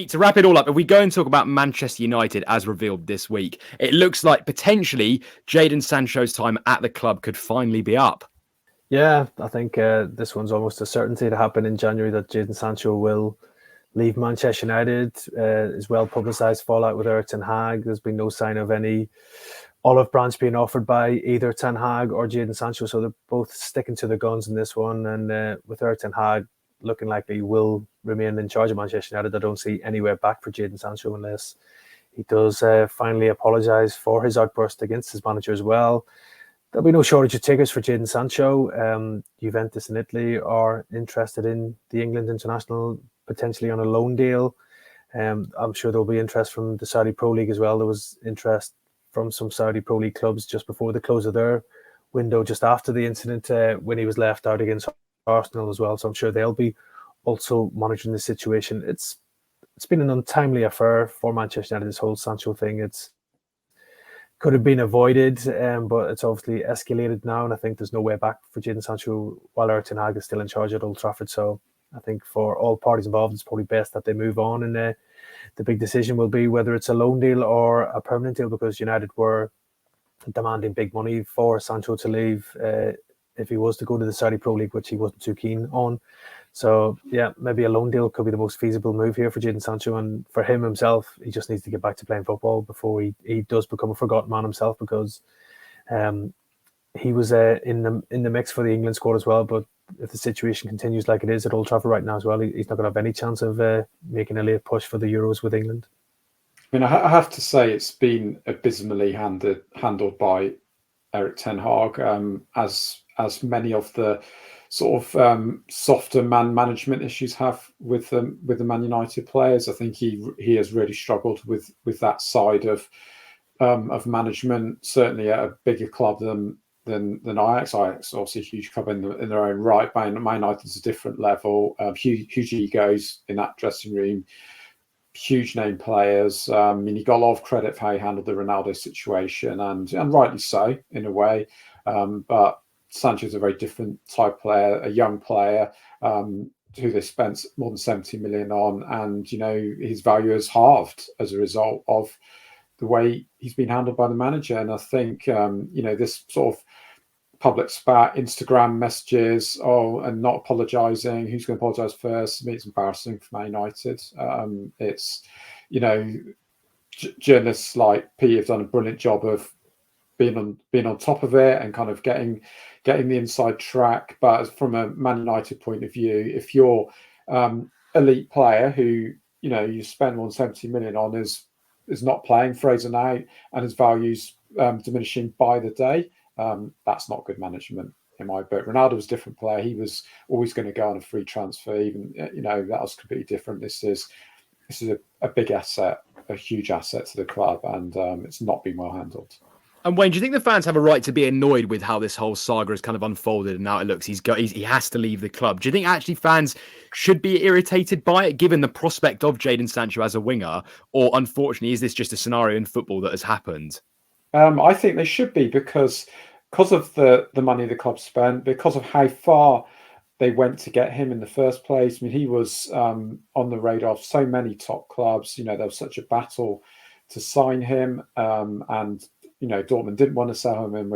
Pete, to wrap it all up, if we go and talk about Manchester United as revealed this week, it looks like potentially Jadon Sancho's time at the club could finally be up. Yeah, I think this one's almost a certainty to happen in January that Jadon Sancho will leave Manchester United. Is well publicised fallout with Eric Ten Hag. There's been no sign of any olive branch being offered by either Ten Hag or Jadon Sancho, so they're both sticking to their guns in this one. And with Eric Ten Hag looking like he will remain in charge of Manchester United, I don't see anywhere back for Jadon Sancho unless he does finally apologise for his outburst against his manager as well. There'll be no shortage of takers for Jadon Sancho. Juventus in Italy are interested in the England international, potentially on a loan deal. I'm sure there'll be interest from the Saudi Pro League as well. There was interest from some Saudi Pro League clubs just before the close of their window, just after the incident when he was left out against Arsenal as well. So I'm sure they'll be also monitoring the situation. It's been an untimely affair for Manchester United, this whole Sancho thing. It's could have been avoided, but it's obviously escalated now, and I think there's no way back for Jadon Sancho while Eric Ten Hag is still in charge at Old Trafford. So I think for all parties involved, it's probably best that they move on, and the big decision will be whether it's a loan deal or a permanent deal, because United were demanding big money for Sancho to leave if he was to go to the Saudi Pro League, which he wasn't too keen on. So, yeah, maybe a loan deal could be the most feasible move here for Jadon Sancho. And for him himself, he just needs to get back to playing football before he does become a forgotten man himself, because he was in the mix for the England squad as well. But if the situation continues like it is at Old Trafford right now as well, he's not going to have any chance of making a late push for the Euros with England. I mean, I have to say it's been abysmally handled by Eric Ten Hag, as many of the sort of softer man management issues have with the Man United players. I think he has really struggled with that side of management. Certainly at a bigger club than Ajax. Ajax obviously a huge club in their own right. Man United's a different level. Huge egos in that dressing room. Huge name players. I mean, he got a lot of credit for how he handled the Ronaldo situation, and rightly so in a way. But Sancho's a very different type player, a young player who they spent more than 70 million on, and his value has halved as a result of the way he's been handled by the manager. And I think this sort of public spat, Instagram messages, and not apologising. Who's going to apologise first? I mean, it's embarrassing for Man United. It's journalists like Pete have done a brilliant job of being on top of it and kind of getting the inside track. But from a Man United point of view, if you're elite player who you spend more than 70 million on is not playing, frozen out, and his values diminishing by the day, that's not good management in my book. Ronaldo was a different player. He was always going to go on a free transfer. Even that was completely different. This is a big asset, a huge asset to the club, and it's not been well handled. And Wayne, do you think the fans have a right to be annoyed with how this whole saga has kind of unfolded and now it looks he has to leave the club? Do you think actually fans should be irritated by it, given the prospect of Jadon Sancho as a winger? Or unfortunately, is this just a scenario in football that has happened? I think they should be, because of the money the club spent, because of how far they went to get him in the first place. I mean, he was on the radar of so many top clubs. There was such a battle to sign him, and Dortmund didn't want to sell him, and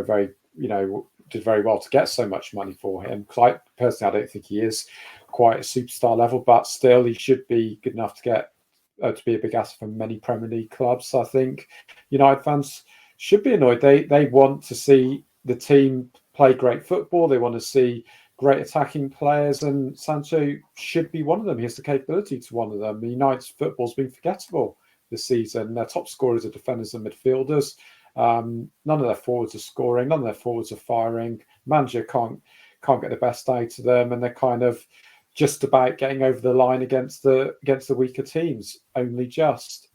did very well to get so much money for him. Because I personally, I don't think he is quite a superstar level, but still, he should be good enough to get to be a big asset for many Premier League clubs. So I think United fans should be annoyed. They want to see the team play great football. They want to see great attacking players, and Sancho should be one of them. He has the capability to one of them. United's football's been forgettable this season. Their top scorers are defenders and midfielders. None of their forwards are scoring. None of their forwards are firing. Manager can't get the best out of them, and they're kind of just about getting over the line against the weaker teams. Only just.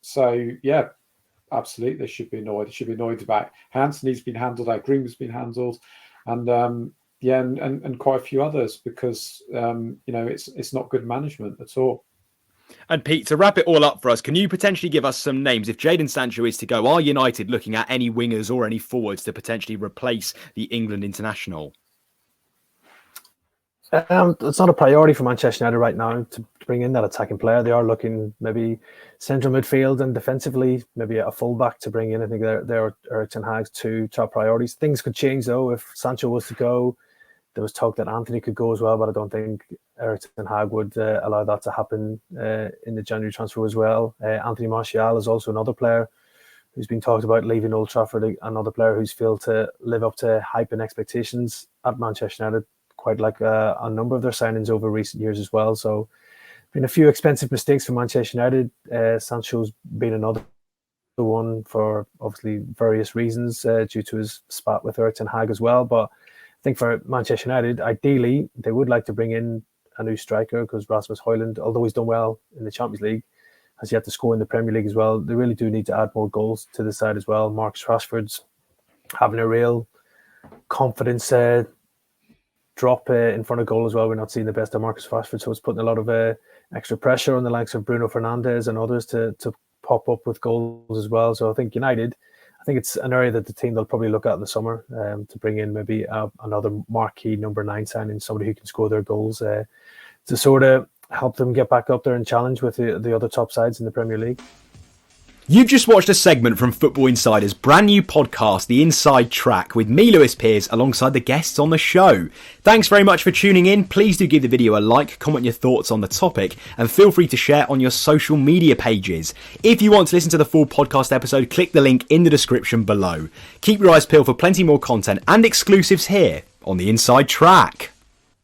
So yeah, absolutely, they should be annoyed. They should be annoyed about how Anthony's been handled, how Greenwood's been handled, and and quite a few others, because it's not good management at all. And Pete, to wrap it all up for us, can you potentially give us some names? If Jadon Sancho is to go, are United looking at any wingers or any forwards to potentially replace the England international? It's not a priority for Manchester United right now to to bring in that attacking player. They are looking maybe central midfield and defensively, maybe a fullback to bring in. I think they're Erik ten Hag's 2 top priorities. Things could change though if Sancho was to go. There was talk that Anthony could go as well, but I don't think Erik ten Hag would allow that to happen in the January transfer as well. Anthony Martial is also another player who's been talked about leaving Old Trafford, another player who's failed to live up to hype and expectations at Manchester United, quite like a number of their signings over recent years as well. So been a few expensive mistakes for Manchester United. Sancho's been another one for obviously various reasons due to his spat with Erik ten Hag as well. But I think for Manchester United, ideally, they would like to bring in a new striker because Rasmus Højlund, although he's done well in the Champions League, has yet to score in the Premier League as well. They really do need to add more goals to the side as well. Marcus Rashford's having a real confidence drop in front of goal as well. We're not seeing the best of Marcus Rashford, so it's putting a lot of extra pressure on the likes of Bruno Fernandes and others to pop up with goals as well. So I think United, I think it's an area that the team they'll probably look at in the summer to bring in maybe another marquee number 9 signing, somebody who can score their goals to sort of help them get back up there and challenge with the other top sides in the Premier League. You've just watched a segment from Football Insider's brand new podcast, The Inside Track, with me, Lewis Pearce, alongside the guests on the show. Thanks very much for tuning in. Please do give the video a like, comment your thoughts on the topic, and feel free to share on your social media pages. If you want to listen to the full podcast episode, click the link in the description below. Keep your eyes peeled for plenty more content and exclusives here on The Inside Track.